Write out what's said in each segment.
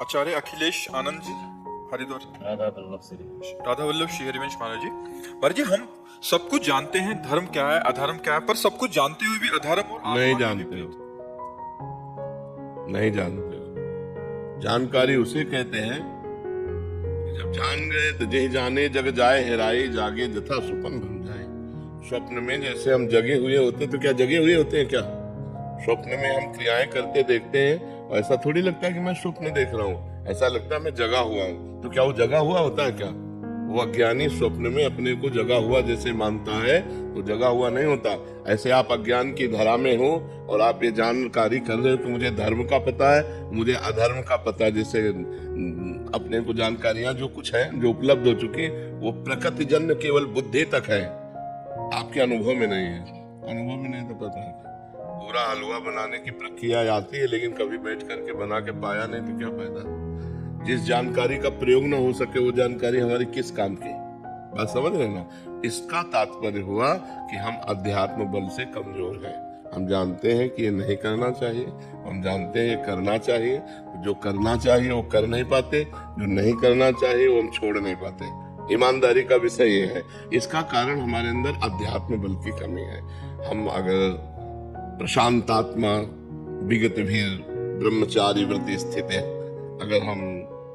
आचार्य अखिलेश आनंद जी, हरिद्वार। राधा वल्लभ श्री हरिवंश महाराज जी। महाराज जी, हम सब कुछ जानते हैं धर्म क्या है अधर्म क्या है, पर सब कुछ जानते हुए भी अधर्म और नहीं जानते हो, नहीं जानते हो। जानकारी उसे कहते हैं जब जान गए तो जय जाने जग जाए हेराए, जागे जथा सुपन बन जाए। स्वप्न में जैसे हम जगे हुए होते, तो क्या जगे हुए होते हैं क्या? स्वप्न में हम क्रियाएं करते देखते हैं, और ऐसा थोड़ी लगता है कि मैं स्वप्न देख रहा हूँ, ऐसा लगता है मैं जगा हुआ हूँ। तो क्या वो जगा हुआ होता है क्या? वो अज्ञानी स्वप्न में अपने को जगा हुआ जैसे मानता है, तो जगा हुआ नहीं होता। ऐसे आप अज्ञान की धरा में हो और आप ये जानकारी कर रहे हो कि मुझे धर्म का पता है, मुझे अधर्म का पता है। जैसे अपने को जानकारियां जो कुछ है, जो उपलब्ध हो चुकी, वो प्रकृति जन्य केवल बुद्धि तक है, आपके अनुभव में नहीं है। अनुभव में नहीं तो पता है। पूरा हलवा बनाने की प्रक्रिया आती है, लेकिन कभी बैठ करके बना के पाया नहीं, तो क्या फायदा? जिस जानकारी का प्रयोग ना हो सके, वो जानकारी हमारी किस काम की? बात समझ रहे ना? इसका तात्पर्य हुआ कि हम अध्यात्म बल से कमजोर हैं। हम जानते हैं कि ये नहीं करना चाहिए, हम जानते हैं ये करना चाहिए। जो करना चाहिए वो कर नहीं पाते, जो नहीं करना चाहिए वो हम छोड़ नहीं पाते। ईमानदारी का विषय ये है। इसका कारण हमारे अंदर अध्यात्म बल की कमी है। हम अगर प्रशांतात्मा विगत भी ब्रह्मचारी व्रत स्थित है, अगर हम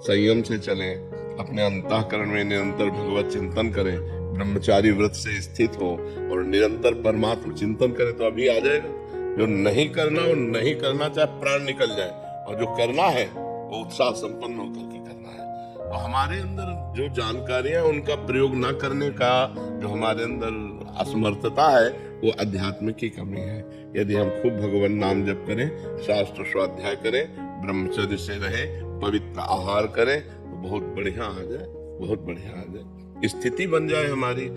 संयम से चलें, अपने अंतःकरण में निरंतर भगवत चिंतन करें, ब्रह्मचारी व्रत से स्थित हो और निरंतर परमात्मा चिंतन करें, तो अभी आ जाएगा। जो नहीं करना वो नहीं करना, चाहे प्राण निकल जाए, और जो करना है वो उत्साह संपन्न होकर के करना है। तो हमारे अंदर जो जानकारियां, उनका प्रयोग न करने का जो हमारे अंदर असमर्थता है, वो अध्यात्म की कमी है। यदि हम खूब भगवान नाम जप करें, शास्त्र स्वाध्याय करें, ब्रह्मचर्य से रहे, पवित्र आहार करें, तो बहुत बढ़िया आ जाए, बहुत बढ़िया आ जाए, स्थिति बन जाए हमारी।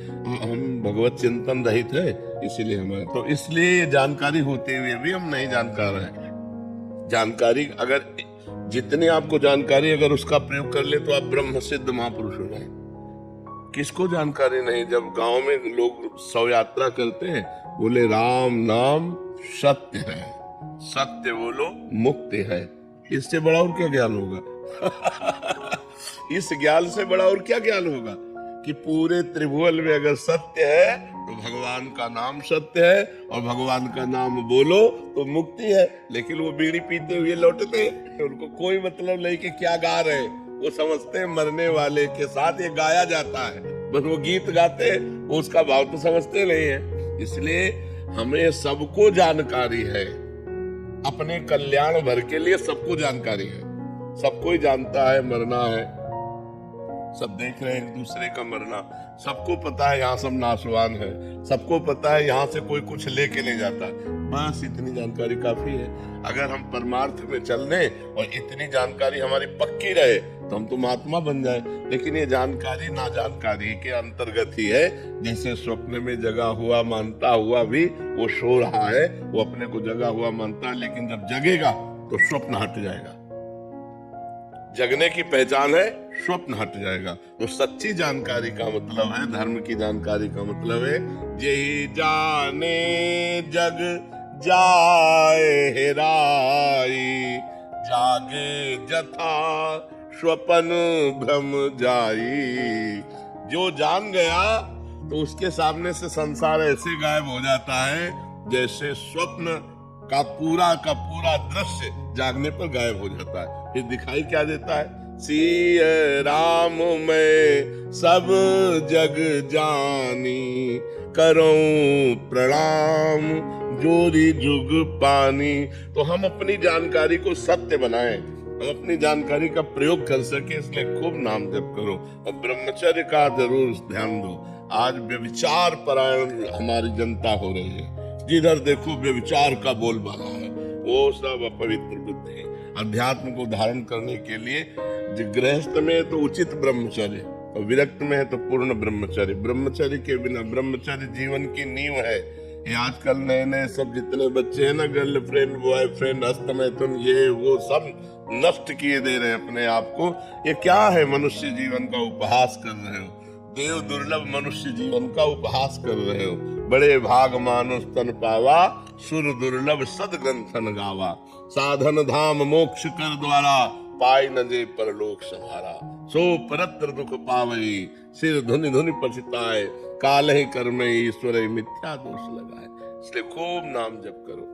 हम भगवत चिंतन रहित है, इसीलिए हमारे, तो इसलिए जानकारी होते हुए भी हम नहीं जानकार हैं। जानकारी अगर जितनी आपको जानकारी, अगर उसका प्रयोग कर ले, तो आप ब्रह्म सिद्ध महापुरुष हो जाए। किसको जानकारी नहीं? जब गांव में लोग शव यात्रा करते हैं, बोले राम नाम सत्य है, सत्य बोलो मुक्ति है। इससे बड़ा और क्या ज्ञान होगा? इस ज्ञान से बड़ा और क्या ज्ञान होगा कि पूरे त्रिभुवन में अगर सत्य है तो भगवान का नाम सत्य है, और भगवान का नाम बोलो तो मुक्ति है। लेकिन वो बीड़ी पीते हुए लौटते हैं, उनको कोई मतलब नहीं कि क्या गा रहे हैं। वो समझते हैं मरने वाले के साथ ये गाया जाता है, बस वो गीत गाते हैं, वो उसका भाव तो समझते नहीं है। इसलिए हमें सबको जानकारी है, अपने कल्याण भर के लिए सबको जानकारी है। सबको ही जानता है मरना है, सब देख रहे हैं एक दूसरे का मरना, सबको पता है यहाँ सब नाशवान है, सबको पता है यहाँ से कोई कुछ लेके नहीं जाता। बस इतनी जानकारी काफी है। अगर हम परमार्थ में चल दें और इतनी जानकारी हमारी पक्की रहे, तो हम तो महात्मा बन जाए। लेकिन ये जानकारी ना जानकारी के अंतर्गत ही है। जैसे स्वप्न में जगा हुआ मानता हुआ भी वो सो रहा है, वो अपने को जगा हुआ मानता है, लेकिन जब जगेगा तो स्वप्न हट जाएगा। जगने की पहचान है, स्वप्न हट जाएगा। तो सच्ची जानकारी का मतलब है, धर्म की जानकारी का मतलब है, यही जाने जग जाए हेराई, जागे जथा स्वपन भ्रम जाई। जो जान गया तो उसके सामने से संसार ऐसे गायब हो जाता है जैसे स्वप्न का पूरा दृश्य जागने पर गायब हो जाता है। फिर दिखाई क्या देता है? सिय राम मैं सब जग जानी, करूं प्रणाम जोरी जुग पानी। तो हम अपनी जानकारी को सत्य बनाएं, हम अपनी जानकारी का प्रयोग कर सके, इसलिए खूब नाम जप करो और ब्रह्मचर्य का जरूर ध्यान दो। आज व्यभिचार परायण हमारी जनता हो रही है, जिधर देखो व्यभिचार का बोलबाला है, वो सब अपवित्र बुद्धि है। अध्यात्म को धारण करने के लिए गृहस्थ में तो उचित ब्रह्मचर्य, और विरक्त में है तो पूर्ण ब्रह्मचर्य। ब्रह्मचर्य के बिना, ब्रह्मचर्य जीवन की नींव है। ये आजकल नए नए सब जितने बच्चे हैं ना, गर्लफ्रेंड बॉयफ्रेंड हस्तमैथुन ये वो सब नष्ट किए दे रहे हैं अपने आप को। ये क्या है? मनुष्य जीवन का उपहास कर रहे हो, देव दुर्लभ मनुष्य जीवन का उपहास कर रहे हो। बड़े भाग मानुष तन पावा, सुर दुर्लभ सद ग्रंथन गावा। साधन धाम मोक्ष कर द्वारा, पाई न जे परलोक संहारा, सो परत्र दुख पावई, सिर धुनि धुनि पछताए, काल ही कर्म ईश्वर मिथ्या दोष लगाए। इसलिए खूब नाम जप करो।